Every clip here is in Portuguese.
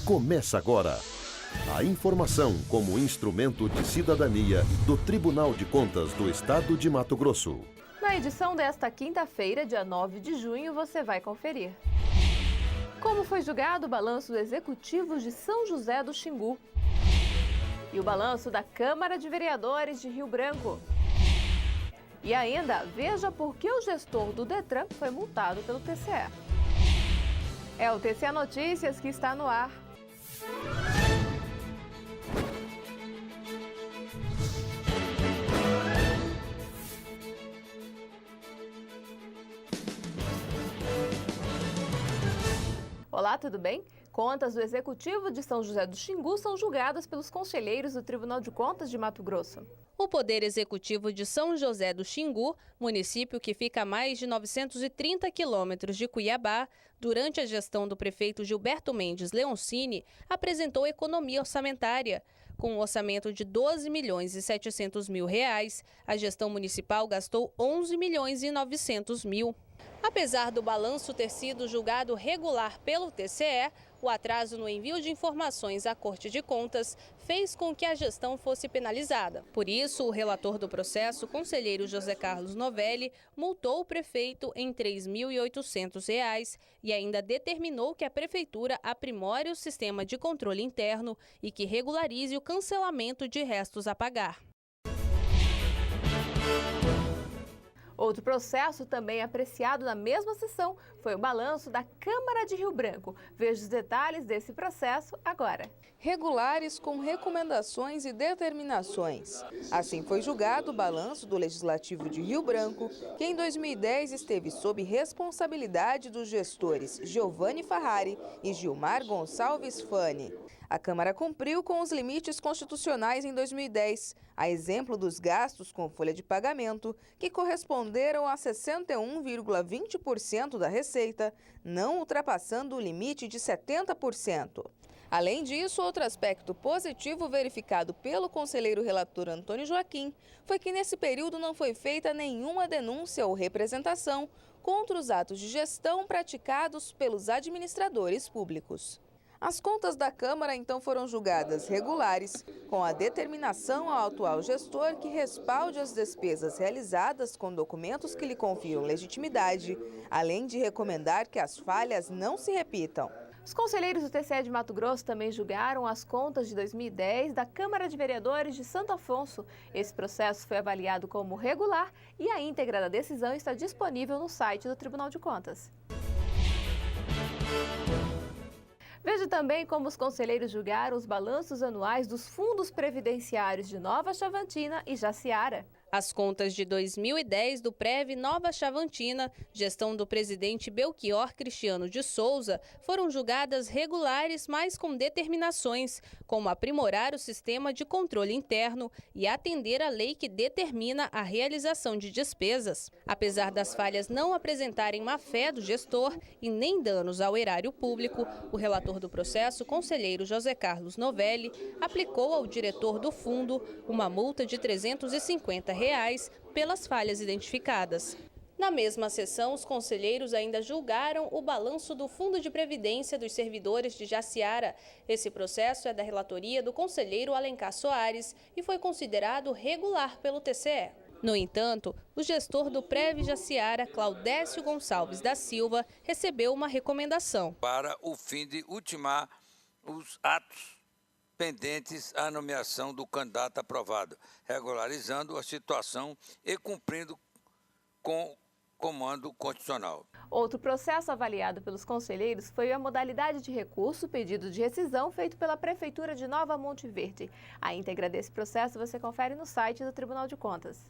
Começa agora. A informação como instrumento de cidadania do Tribunal de Contas do Estado de Mato Grosso. Na edição desta quinta-feira, dia 9 de junho, você vai conferir. Como foi julgado o balanço do Executivo de São José do Xingu? E o balanço da Câmara de Vereadores de Rio Branco? E ainda, veja por que o gestor do Detran foi multado pelo TCE. É o TCE Notícias que está no ar. Olá, tudo bem? Contas do Executivo de São José do Xingu são julgadas pelos conselheiros do Tribunal de Contas de Mato Grosso. O Poder Executivo de São José do Xingu, município que fica a mais de 930 quilômetros de Cuiabá, durante a gestão do prefeito Gilberto Mendes Leoncini, apresentou economia orçamentária. Com um orçamento de R$ 12.700.000, a gestão municipal gastou R$ 11.900.000. Apesar do balanço ter sido julgado regular pelo TCE, o atraso no envio de informações à Corte de Contas fez com que a gestão fosse penalizada. Por isso, o relator do processo, conselheiro José Carlos Novelli, multou o prefeito em R$ 3.800 e ainda determinou que a prefeitura aprimore o sistema de controle interno e que regularize o cancelamento de restos a pagar. Outro processo também apreciado na mesma sessão foi o balanço da Câmara de Rio Branco. Veja os detalhes desse processo agora. Regulares com recomendações e determinações. Assim foi julgado o balanço do Legislativo de Rio Branco, que em 2010 esteve sob responsabilidade dos gestores Giovanni Ferrari e Gilmar Gonçalves Fani. A Câmara cumpriu com os limites constitucionais em 2010, a exemplo dos gastos com folha de pagamento, que corresponderam a 61,20% da receita, não ultrapassando o limite de 70%. Além disso, outro aspecto positivo verificado pelo conselheiro relator Antônio Joaquim foi que nesse período não foi feita nenhuma denúncia ou representação contra os atos de gestão praticados pelos administradores públicos. As contas da Câmara, então, foram julgadas regulares, com a determinação ao atual gestor que respalde as despesas realizadas com documentos que lhe confiam legitimidade, além de recomendar que as falhas não se repitam. Os conselheiros do TCE de Mato Grosso também julgaram as contas de 2010 da Câmara de Vereadores de Santo Afonso. Esse processo foi avaliado como regular e a íntegra da decisão está disponível no site do Tribunal de Contas. Veja também como os conselheiros julgaram os balanços anuais dos fundos previdenciários de Nova Chavantina e Jaciara. As contas de 2010 do Prev Nova Chavantina, gestão do presidente Belchior Cristiano de Souza, foram julgadas regulares, mas com determinações, como aprimorar o sistema de controle interno e atender à lei que determina a realização de despesas. Apesar das falhas não apresentarem má-fé do gestor e nem danos ao erário público, o relator do processo, conselheiro José Carlos Novelli, aplicou ao diretor do fundo uma multa de R$ 350 pelas falhas identificadas. Na mesma sessão, os conselheiros ainda julgaram o balanço do Fundo de Previdência dos Servidores de Jaciara. Esse processo é da relatoria do conselheiro Alencar Soares e foi considerado regular pelo TCE. No entanto, o gestor do Prev Jaciara, Claudécio Gonçalves da Silva, recebeu uma recomendação. Para o fim de ultimar os atos pendentes à nomeação do candidato aprovado, regularizando a situação e cumprindo com o comando constitucional. Outro processo avaliado pelos conselheiros foi a modalidade de recurso, pedido de rescisão, feito pela Prefeitura de Nova Monte Verde. A íntegra desse processo você confere no site do Tribunal de Contas.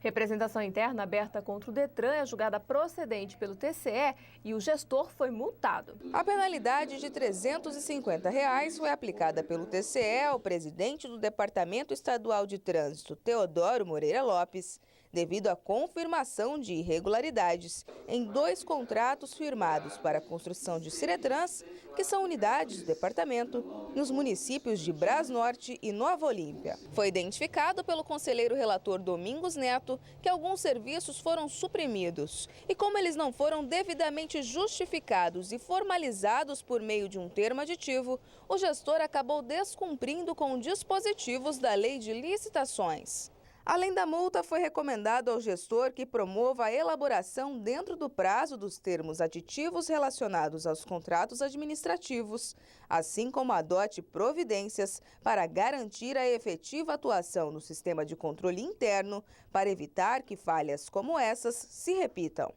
Representação interna aberta contra o Detran é julgada procedente pelo TCE e o gestor foi multado. A penalidade de R$ 350 foi aplicada pelo TCE ao presidente do Departamento Estadual de Trânsito, Teodoro Moreira Lopes, devido à confirmação de irregularidades em 2 contratos firmados para a construção de Ciretrans, que são unidades do departamento, nos municípios de Brasnorte e Nova Olímpia. Foi identificado pelo conselheiro relator Domingos Neto que alguns serviços foram suprimidos e, como eles não foram devidamente justificados e formalizados por meio de um termo aditivo, o gestor acabou descumprindo com dispositivos da Lei de Licitações. Além da multa, foi recomendado ao gestor que promova a elaboração dentro do prazo dos termos aditivos relacionados aos contratos administrativos, assim como adote providências para garantir a efetiva atuação no sistema de controle interno para evitar que falhas como essas se repitam.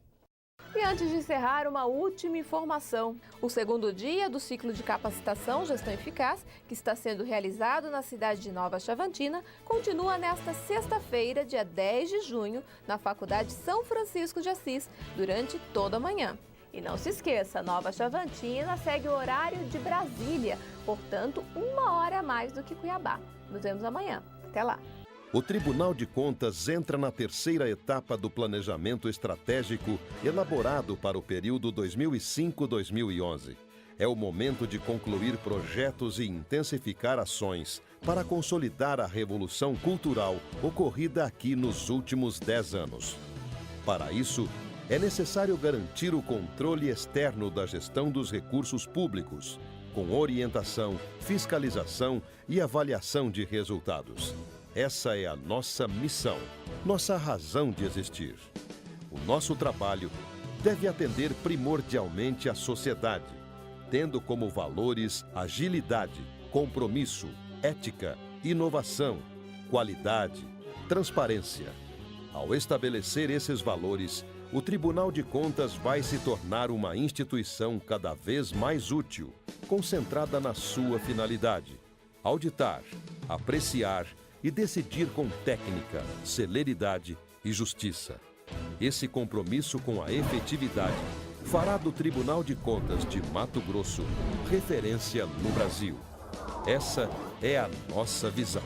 E antes de encerrar, uma última informação. O segundo dia do ciclo de capacitação Gestão Eficaz, que está sendo realizado na cidade de Nova Chavantina, continua nesta sexta-feira, dia 10 de junho, na Faculdade São Francisco de Assis, durante toda a manhã. E não se esqueça, Nova Chavantina segue o horário de Brasília, portanto, 1 hora a mais do que Cuiabá. Nos vemos amanhã. Até lá! O Tribunal de Contas entra na terceira etapa do planejamento estratégico elaborado para o período 2005-2011. É o momento de concluir projetos e intensificar ações para consolidar a revolução cultural ocorrida aqui nos últimos 10 anos. Para isso, é necessário garantir o controle externo da gestão dos recursos públicos, com orientação, fiscalização e avaliação de resultados. Essa é a nossa missão, nossa razão de existir. O nosso trabalho deve atender primordialmente à sociedade, tendo como valores agilidade, compromisso, ética, inovação, qualidade, transparência. Ao estabelecer esses valores, o Tribunal de Contas vai se tornar uma instituição cada vez mais útil, concentrada na sua finalidade: auditar, apreciar e decidir com técnica, celeridade e justiça. Esse compromisso com a efetividade fará do Tribunal de Contas de Mato Grosso referência no Brasil. Essa é a nossa visão.